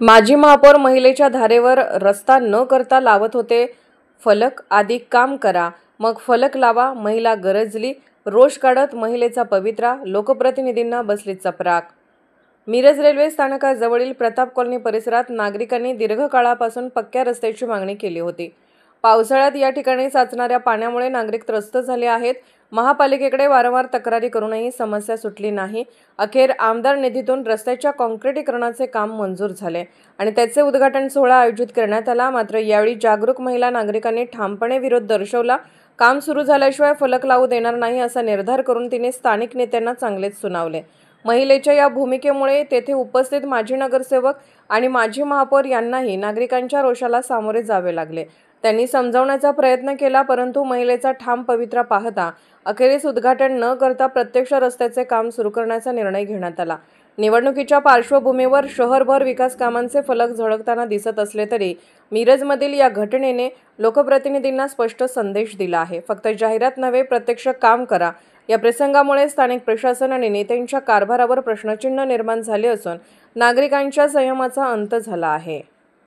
माजी महापौर महिलेच्या धारेवर रस्ता न करता लावत होते फलक। आधी काम करा मग फलक लावा। महिला गरजली। रोष काढत महिलेचा पवित्रा। लोकप्रतिनिधींना बसली चपराक। मिरज रेल्वे स्थानकाजवळील प्रताप कॉलनी परिसरात नागरिकांनी दीर्घकाळापासून पक्क्या रस्त्याची मागणी केली होती। पावसाळ्यात या ठिकाणी साचणाऱ्या पाण्यामुळे नागरिक त्रस्त झाले आहेत। महापालिकेकडे वारंवार तक्रारी करूनही समस्या सुटली नाही। अखेर आमदार निधीतून रस्त्याच्या काँक्रिटीकरणाचे काम मंजूर झाले आणि त्याचे उद्घाटन सोहळा आयोजित करण्यात आला। मात्र यावेळी जागरूक महिला नागरिकांनी ठामपणे विरोध दर्शवला। काम सुरू झाल्याशिवाय फलक लावू देणार नाही असा निर्धार करून तिने स्थानिक नेत्यांना चांगलेच सुनावले। महिलेच्या या भूमिकेमुळे तेथे उपस्थित माजी नगरसेवक आणि माजी महापौर यांनाही नागरिकांच्या रोषाला सामोरे जावे लागले। त्यांनी समजावण्याचा प्रयत्न केला, परंतु महिलेचा ठाम पवित्रा पाहता अखेरीस उद्घाटन न करता प्रत्यक्ष रस्त्याचे काम सुरू करण्याचा निर्णय घेण्यात आला। निवडणुकीच्या पार्श्वभूमीवर शहरभर विकास कामांचे फलक झळकताना दिसत असले तरी मिरजमधील या घटनेने लोकप्रतिनिधींना स्पष्ट संदेश दिला आहे। फक्त जाहिरात नव्हे, प्रत्यक्ष काम करा। या प्रसंगामुळे स्थानिक प्रशासन आणि नेत्यांच्या कारभारावर प्रश्नचिन्ह निर्माण झाले असून नागरिकांच्या संयमाचा अंत झाला आहे।